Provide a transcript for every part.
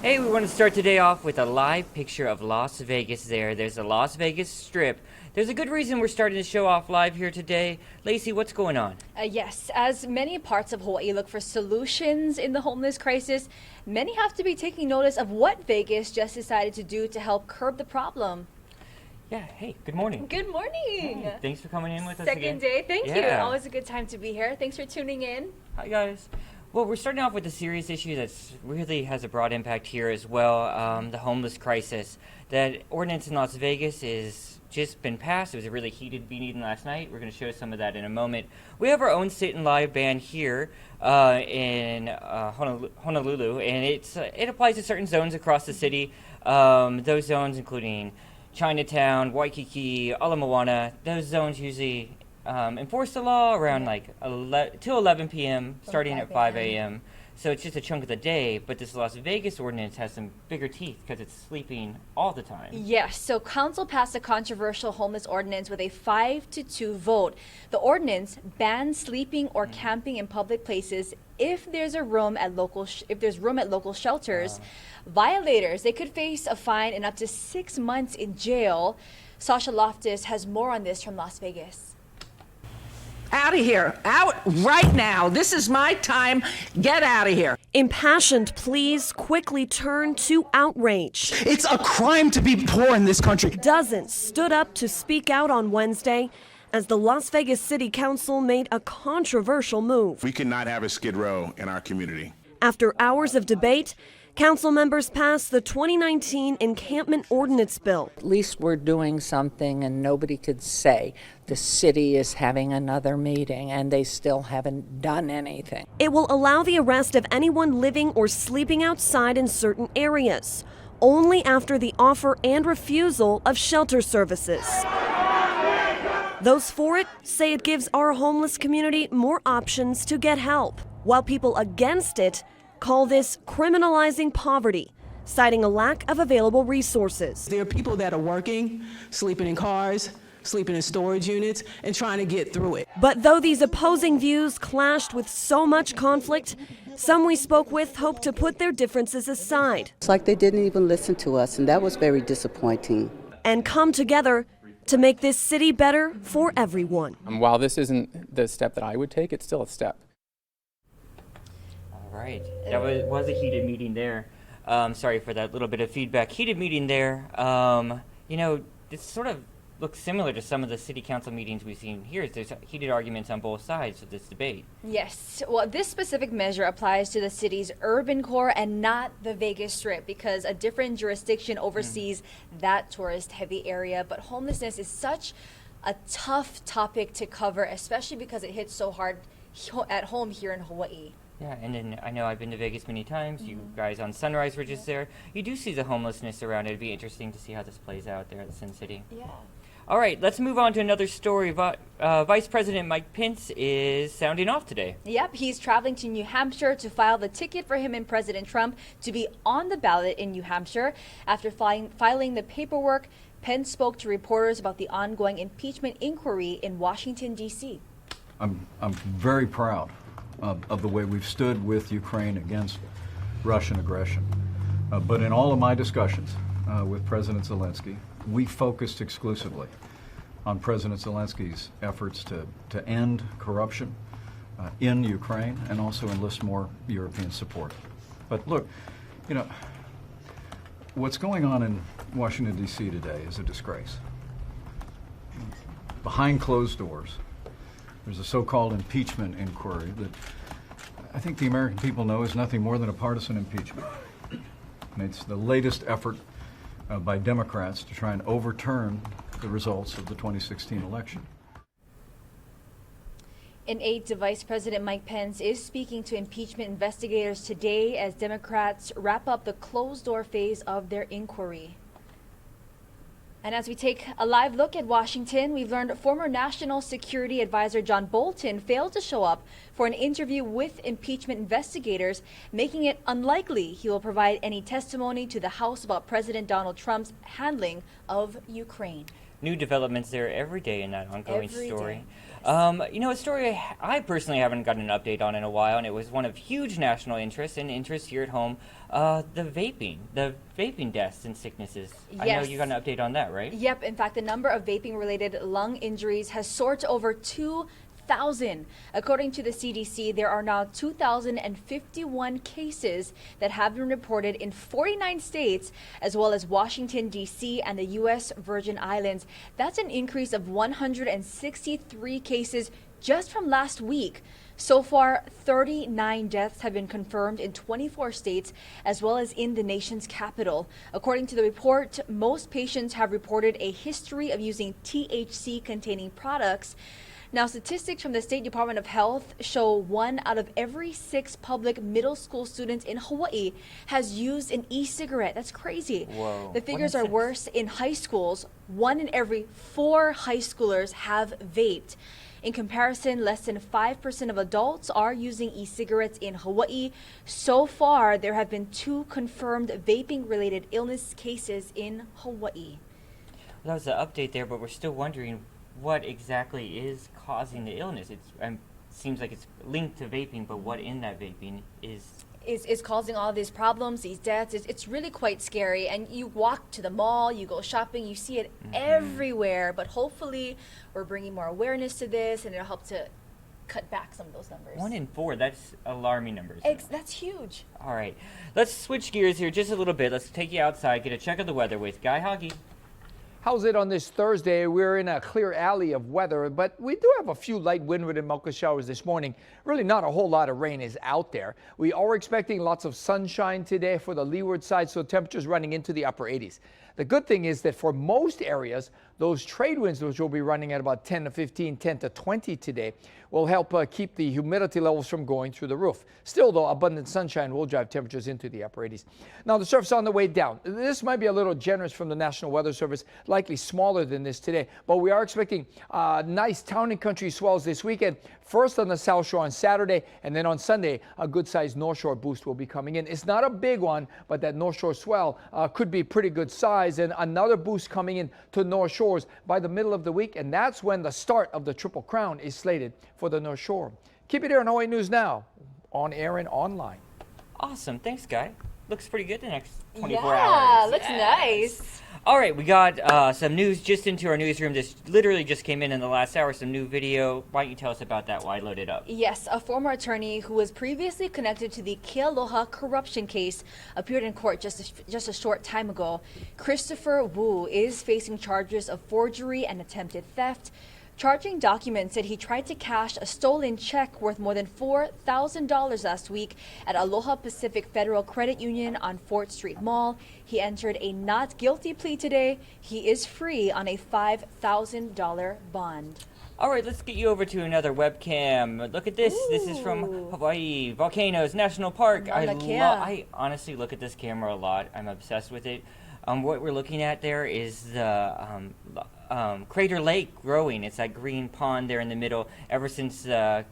Hey, we want to start today off with a live picture of Las Vegas there. There's the Las Vegas Strip. There's a good reason we're starting to show off live here today. Lacey, what's going on? Yes, as many parts of Hawaii look for solutions in the homeless crisis, many have to be taking notice of what Vegas just decided to do to help curb the problem. Yeah, hey, good morning. Good morning. Hey, thanks for coming in with us Second again. day, thank you. Yeah. Always a good time to be here. Thanks for tuning in. Hi, guys. Well, we're starting off with a serious issue that really has a broad impact here as well, the homeless crisis. That ordinance in Las Vegas is just been passed. It was a really heated meeting last night. We're going to show some of that in a moment. We have our own sit and live ban here in Honolulu, and it applies to certain zones across the city. Those zones including Chinatown, Waikiki, Ala Moana. Those zones usually enforce the law around till 11 p.m. starting at 5 a.m. So it's just a chunk of the day, but this Las Vegas ordinance has some bigger teeth because it's sleeping all the time. Yes, so council passed a controversial homeless ordinance with a 5-2 vote. The ordinance bans sleeping or camping in public places if there's room at local shelters. Violators, they could face a fine and up to 6 months in jail. Sasha Loftus has more on this from Las Vegas. Out of here. Out right now. This is my time. Get out of here. Impassioned pleas quickly turned to outrage. It's a crime to be poor in this country. Dozens stood up to speak out on Wednesday as the Las Vegas City Council made a controversial move. We cannot have a Skid Row in our community. After hours of debate, council members passed the 2019 Encampment Ordinance Bill. At least we're doing something, and nobody could say the city is having another meeting and they still haven't done anything. It will allow the arrest of anyone living or sleeping outside in certain areas, only after the offer and refusal of shelter services. Those for it say it gives our homeless community more options to get help, while people against it call this criminalizing poverty, citing a lack of available resources. There are people that are working, sleeping in cars, sleeping in storage units, and trying to get through it. But though these opposing views clashed with so much conflict, some we spoke with hoped to put their differences aside. It's like they didn't even listen to us, and that was very disappointing. And come together to make this city better for everyone. While this isn't the step that I would take, it's still a step. All right. That was a heated meeting there. Sorry for that little bit of feedback. Heated meeting there. This sort of looks similar to some of the city council meetings we've seen here. There's heated arguments on both sides of this debate. Yes, well, this specific measure applies to the city's urban core and not the Vegas Strip because a different jurisdiction oversees that tourist-heavy area. But homelessness is such a tough topic to cover, especially because it hits so hard at home here in Hawaii. Yeah, and then I know I've been to Vegas many times. You guys on Sunrise were just there. You do see the homelessness around. It'd be interesting to see how this plays out there at the Sin City. Yeah. All right, let's move on to another story. Vice President Mike Pence is sounding off today. Yep, he's traveling to New Hampshire to file the ticket for him and President Trump to be on the ballot in New Hampshire. After filing the paperwork, Pence spoke to reporters about the ongoing impeachment inquiry in Washington, D.C. I'm very proud of the way we've stood with Ukraine against Russian aggression. But in all of my discussions with President Zelensky, we focused exclusively on President Zelensky's efforts to end corruption in Ukraine and also enlist more European support. But look, what's going on in Washington, D.C. today is a disgrace. Behind closed doors, there's a so-called impeachment inquiry that I think the American people know is nothing more than a partisan impeachment. And it's the latest effort by Democrats to try and overturn the results of the 2016 election. An aide to Vice President Mike Pence is speaking to impeachment investigators today as Democrats wrap up the closed-door phase of their inquiry. And as we take a live look at Washington, we've learned former National Security Advisor John Bolton failed to show up for an interview with impeachment investigators, making it unlikely he will provide any testimony to the House about President Donald Trump's handling of Ukraine. New developments there every day in that ongoing story. A story I personally haven't gotten an update on in a while, and it was one of huge national interest and interest here at home, the vaping deaths and sicknesses. I know Yes. you got an update on that, right? Yep, in fact, the number of vaping-related lung injuries has soared to over 2,000. According to the CDC, there are now 2,051 cases that have been reported in 49 states, as well as Washington, D.C. and the U.S. Virgin Islands. That's an increase of 163 cases just from last week. So far, 39 deaths have been confirmed in 24 states, as well as in the nation's capital. According to the report, most patients have reported a history of using THC-containing products. Now, statistics from the State Department of Health show 1 out of every 6 public middle school students in Hawaii has used an e-cigarette. That's crazy. Whoa. The figures 1 are in 6. worse in high schools. 1 in every 4 high schoolers have vaped. In comparison, less than 5% of adults are using e-cigarettes in Hawaii. So far, there have been 2 confirmed vaping-related illness cases in Hawaii. Well, that was the update there, but we're still wondering what exactly is causing the illness. It seems like it's linked to vaping, but what in that vaping is causing all these problems, these deaths. It's really quite scary. And you walk to the mall, you go shopping, you see it everywhere. But hopefully we're bringing more awareness to this, and it'll help to cut back some of those numbers. 1 in 4, that's alarming numbers. That's huge. All right, let's switch gears here just a little bit. Let's take you outside, get a check of the weather with Guy Hoggy. How's it on this Thursday? We're in a clear alley of weather, but we do have a few light windward and mucus showers this morning. Really not a whole lot of rain is out there. We are expecting lots of sunshine today for the leeward side, so temperatures running into the upper 80s. The good thing is that for most areas, those trade winds, which will be running at about 10 to 15, 10 to 20 today, will help keep the humidity levels from going through the roof. Still, though, abundant sunshine will drive temperatures into the upper 80s. Now, the surf's on the way down. This might be a little generous from the National Weather Service, likely smaller than this today, but we are expecting nice town and country swells this weekend. First on the South Shore on Saturday, and then on Sunday, a good-sized North Shore boost will be coming in. It's not a big one, but that North Shore swell could be pretty good size, and another boost coming in to North Shores by the middle of the week, and that's when the start of the Triple Crown is slated for the North Shore. Keep it here on Hawaii News Now, on air and online. Awesome, thanks, Guy. Looks pretty good the next 24 Yeah, hours. looks nice. All right, we got some news just into our newsroom. This literally just came in the last hour, some new video. Why don't you tell us about that? Why load it up? Yes, a former attorney who was previously connected to the Kealoha corruption case appeared in court just a short time ago. Christopher Wu is facing charges of forgery and attempted theft. Charging documents said he tried to cash a stolen check worth more than $4,000 last week at Aloha Pacific Federal Credit Union on Fort Street Mall. He entered a not guilty plea today. He is free on a $5,000 bond. All right, let's get you over to another webcam. Look at this. This is from Hawaii Volcanoes National Park. I honestly look at this camera a lot. I'm obsessed with it. What we're looking at there is the Crater Lake growing. It's that green pond there in the middle. Ever since the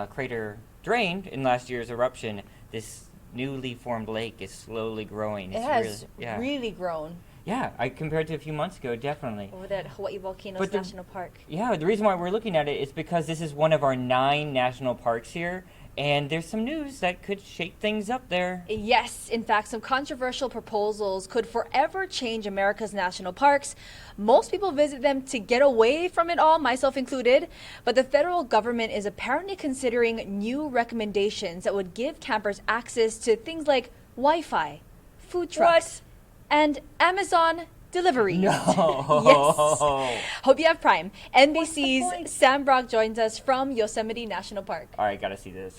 crater drained in last year's eruption, this newly formed lake is slowly growing. It has really grown. Yeah, compared to a few months ago, definitely. Over that Hawaii Volcanoes National Park. Yeah, the reason why we're looking at it is because this is one of our 9 national parks here. And there's some news that could shake things up there. Yes, in fact, some controversial proposals could forever change America's national parks. Most people visit them to get away from it all, myself included. But the federal government is apparently considering new recommendations that would give campers access to things like Wi-Fi, food trucks, and Amazon delivery. No. Yes. Hope you have Prime. NBC's Sam Brock joins us from Yosemite National Park. All right, gotta see this.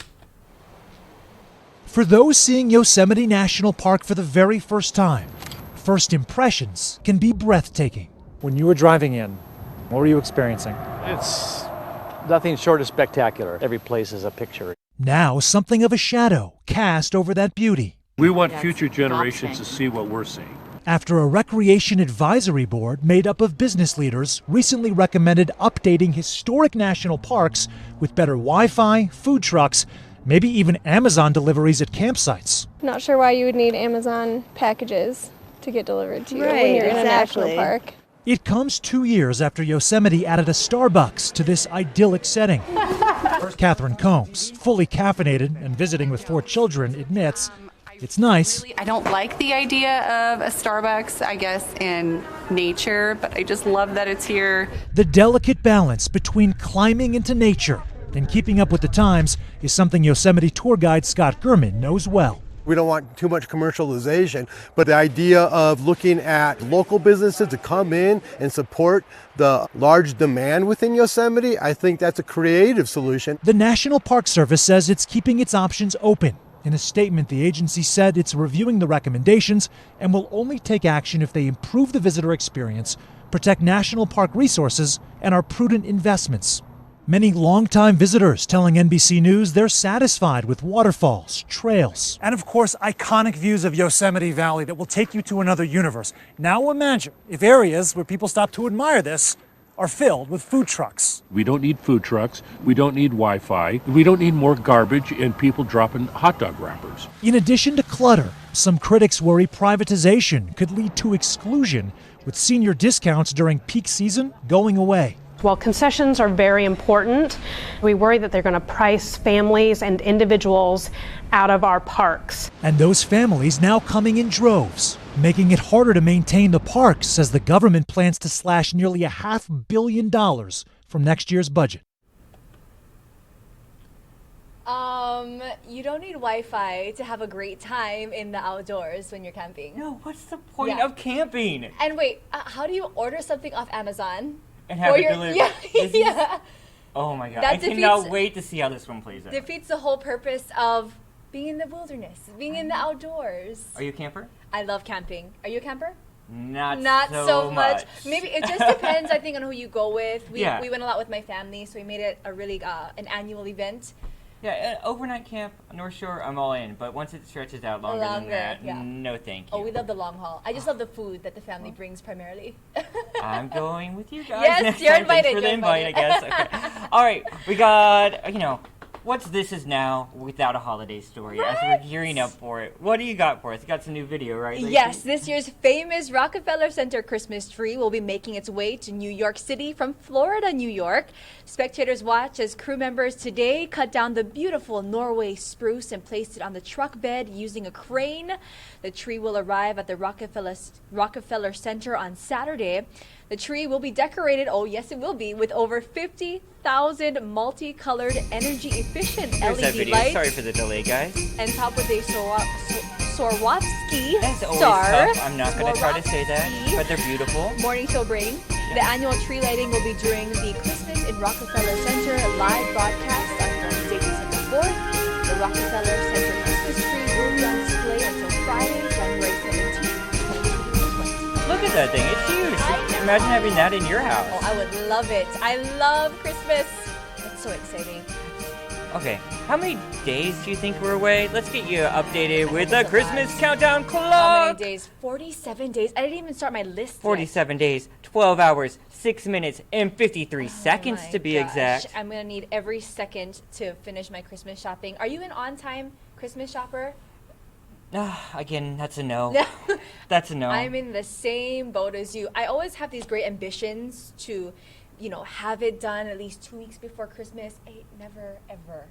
For those seeing Yosemite National Park for the very first time, first impressions can be breathtaking. When you were driving in, what were you experiencing? It's nothing short of spectacular. Every place is a picture. Now something of a shadow cast over that beauty. We want future generations to see what we're seeing. After a Recreation Advisory Board made up of business leaders recently recommended updating historic national parks with better Wi-Fi, food trucks, maybe even Amazon deliveries at campsites. Not sure why you would need Amazon packages to get delivered to you when you're in a national park. It comes 2 years after Yosemite added a Starbucks to this idyllic setting. Catherine Combs, fully caffeinated and visiting with 4 children, admits it's nice. I don't like the idea of a Starbucks, I guess, in nature, but I just love that it's here. The delicate balance between climbing into nature and keeping up with the times is something Yosemite tour guide Scott Gurman knows well. We don't want too much commercialization, but the idea of looking at local businesses to come in and support the large demand within Yosemite, I think that's a creative solution. The National Park Service says it's keeping its options open. In a statement, the agency said it's reviewing the recommendations and will only take action if they improve the visitor experience, protect national park resources, and are prudent investments. Many longtime visitors telling NBC News they're satisfied with waterfalls, trails, And of course, iconic views of Yosemite Valley that will take you to another universe. Now imagine if areas where people stop to admire this are filled with food trucks. We don't need food trucks. We don't need Wi-Fi. We don't need more garbage and people dropping hot dog wrappers. In addition to clutter, some critics worry privatization could lead to exclusion, with senior discounts during peak season going away. While concessions are very important, we worry that they're going to price families and individuals out of our parks. And those families now coming in droves, making it harder to maintain the parks as the government plans to slash nearly $500 million from next year's budget. You don't need Wi-Fi to have a great time in the outdoors when you're camping. No, what's the point of camping? And wait, how do you order something off Amazon? And have it delivered. Yeah, This is- yeah. Oh my god, That I cannot wait to see how this one plays out. Defeats the whole purpose of being in the wilderness, being in the outdoors. Are you a camper? I love camping. Are you a camper? Not so much. Maybe it just depends, I think, on who you go with. We went a lot with my family, so we made it a really an annual event. Yeah, overnight camp, North Shore, I'm all in. But once it stretches out longer than that, no thank you. Oh, we love the long haul. I just love the food that the family brings primarily. I'm going with you guys Yes, next you're time. invited. Thanks for the You're invite, I guess. Okay. All right, we got, what's This Is Now without a holiday story as we're gearing up for it. What do you got for us? You got some new video, right, Lacey? Yes, this year's famous Rockefeller Center Christmas tree will be making its way to New York City from Florida, New York. Spectators watch as crew members today cut down the beautiful Norway spruce and placed it on the truck bed using a crane. The tree will arrive at the Rockefeller Center on Saturday. The tree will be decorated, oh yes it will be, with over 50,000 multicolored energy-efficient Here's that LED video. lights. Sorry for the delay, guys. And topped with a Swarovski That's always star. tough. I'm not going to try to say that, but they're beautiful. Morning show brain. The annual tree lighting will be during the Christmas in Rockefeller Center live broadcast on Wednesday, December 4th. The Rockefeller Center Christmas tree will be on display until Friday, January 17th, 2020. Look at that thing. It's huge. Imagine having that in your house. Oh, I would love it. I love Christmas. It's so exciting. Okay, how many days do you think we're away? Let's get you updated with the Christmas countdown clock. How many days? 47 days. I didn't even start my list yet. 47 days, 12 hours, 6 minutes, and 53 seconds to be exact. I'm going to need every second to finish my Christmas shopping. Are you an on-time Christmas shopper? Again, that's a no. That's a no. I'm in the same boat as you. I always have these great ambitions to, have it done at least 2 weeks before Christmas. I never, ever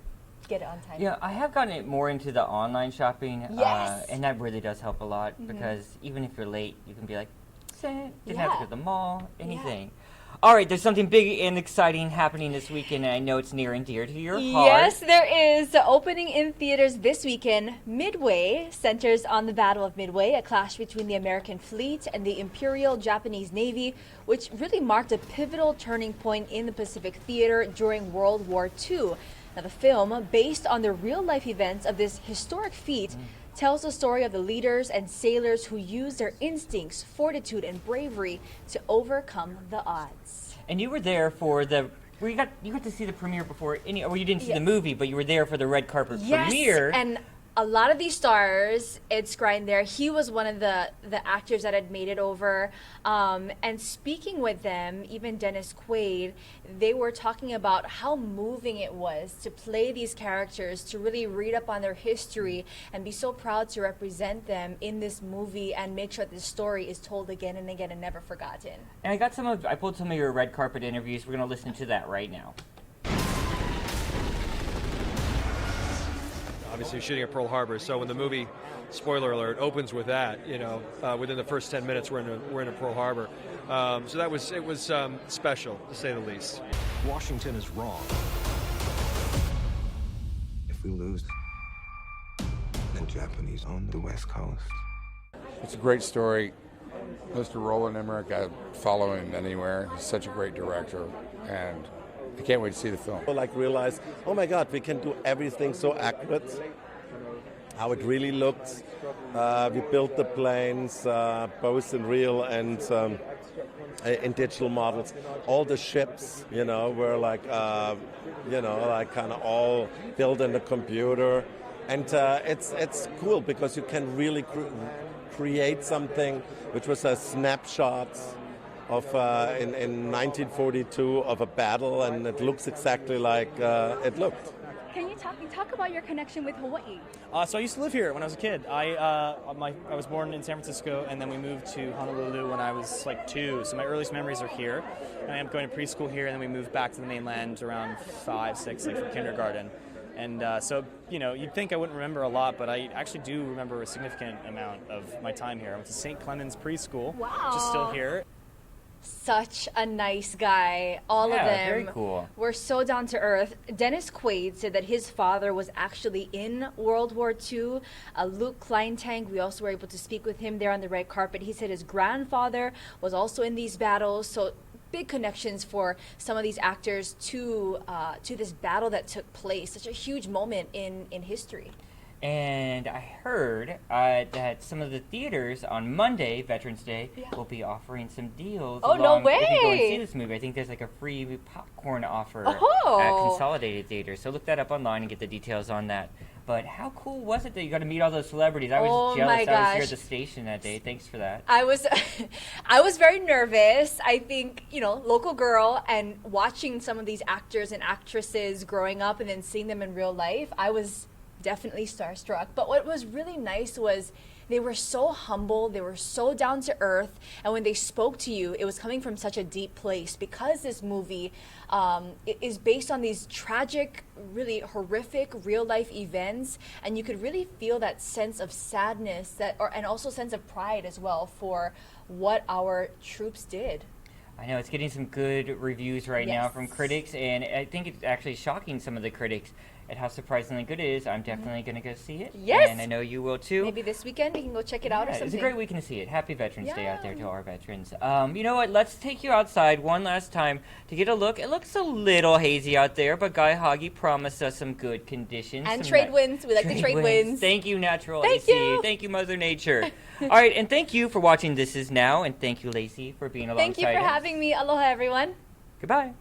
get it on time. Yeah, I have gotten it more into the online shopping. Yes. And that really does help a lot because even if you're late, you can be like, didn't have to go to the mall, anything. All right, there's something big and exciting happening this weekend, and I know it's near and dear to your heart. Yes, there is. Opening in theaters this weekend, Midway centers on the Battle of Midway, a clash between the American fleet and the Imperial Japanese Navy, which really marked a pivotal turning point in the Pacific theater during World War II. Now, the film, based on the real-life events of this historic feat, tells the story of the leaders and sailors who used their instincts, fortitude, and bravery to overcome the odds. And you were there for you got to see the premiere before you didn't see the movie, but you were there for the red carpet premiere. And a lot of these stars, Ed Skrein there, he was one of the actors that had made it over. And speaking with them, even Dennis Quaid, they were talking about how moving it was to play these characters, to really read up on their history and be so proud to represent them in this movie and make sure that the story is told again and again and never forgotten. And I pulled some of your red carpet interviews. We're going to listen to that right now. Obviously shooting at Pearl Harbor, so when the movie, spoiler alert, opens with that, within the first 10 minutes we're in Pearl Harbor. So it was special, to say the least. Washington is wrong. If we lose, then Japanese own the West Coast. It's a great story. Mr. Roland Emmerich, I follow him anywhere. He's such a great director, and I can't wait to see the film. Realize, oh my God, we can do everything so accurate, how it really looks. We built the planes both in real and in digital models. All the ships, were like kind of all built in the computer. And it's cool because you can really create something which was a snapshot of in 1942 of a battle, and it looks exactly like it looked. Can you talk about your connection with Hawaii? So I used to live here when I was a kid. I was born in San Francisco, and then we moved to Honolulu when I was like 2. So my earliest memories are here. And I am going to preschool here, and then we moved back to the mainland around 5, 6, like for kindergarten. And so, you'd think I wouldn't remember a lot, but I actually do remember a significant amount of my time here. I went to St. Clemens Preschool, which is still here. Such a nice guy. All of them very cool. Were so down to earth. Dennis Quaid said that his father was actually in World War II. Luke Kleintank, we also were able to speak with him there on the red carpet. He said his grandfather was also in these battles. So big connections for some of these actors to this battle that took place. Such a huge moment in history. And I heard that some of the theaters on Monday, Veterans Day, will be offering some deals. Oh, no way! If you go and see this movie, I think there's like a free popcorn offer at Consolidated Theaters. So look that up online and get the details on that. But how cool was it that you got to meet all those celebrities? I was jealous. My gosh. I was here at the station that day. Thanks for that. I was very nervous. I think, local girl, and watching some of these actors and actresses growing up and then seeing them in real life, I was definitely starstruck. But what was really nice was they were so humble, they were so down to earth, and when they spoke to you, it was coming from such a deep place because this movie is based on these tragic, really horrific real life events, and you could really feel that sense of sadness and also sense of pride as well for what our troops did. I know, it's getting some good reviews right now from critics, and I think it's actually shocking some of the critics at how surprisingly good it is. I'm definitely going to go see it. Yes! And I know you will too. Maybe this weekend we can go check it out or something. It's a great weekend to see it. Happy Veterans Day out there to our veterans. You know what? Let's take you outside one last time to get a look. It looks a little hazy out there, but Guy Hoggy promised us some good conditions. And trade winds. We like the trade winds. Thank you, Natural Thank AC. you. Thank you, Mother Nature. All right, and thank you for watching This Is Now, and thank you, Lacey, for being alongside us. Thank you for having me. Aloha, everyone. Goodbye.